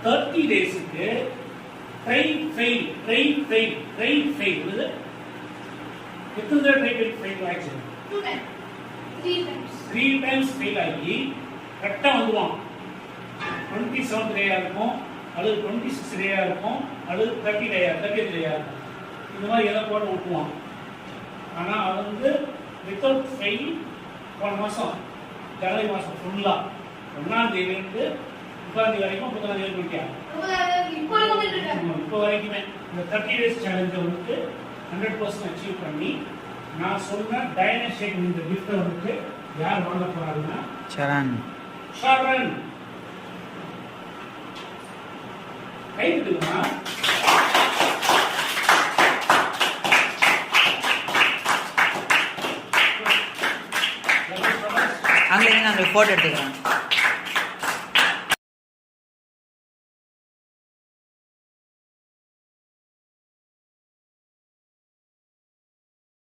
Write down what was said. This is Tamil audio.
30 டேஸ்க்கு ட்ரெயின் ஃபெயில் எத்தனை தடவை ஃபெயில் ஆச்சு? 3 டைம்ஸ் ஃபெயில் ஆகி கரெக்டா வந்துருவான். 27th டேயா இருக்கும், அல்லது 26th டேயா இருக்கும், அல்லது 30th டேயா இருக்கும். இந்த மாதிரி எதை போட விட்டுவான். ஆனா அது வந்து வித்தவுட் ஃபெயில் போன மாசம் ஜனவரி மாசம் ஃபுல்லா 1ஆம் தேதியிலிருந்து 30ஆம் தேதி வரைக்கும் 30ஆம் தேதி போயிட்டான். இப்போ வரைக்குமே இந்த 30 டேஸ் சேலஞ்சை வந்து 100% அச்சீவ் பண்ணி நான் சொன்ன டைனஷேக் இந்த கிஃப்ட்டை வந்து யார் வாங்க போறாங்கன்னா சரண். கை விடுமா? அங்கே போட்டோ எடுத்துக்கிறேன்.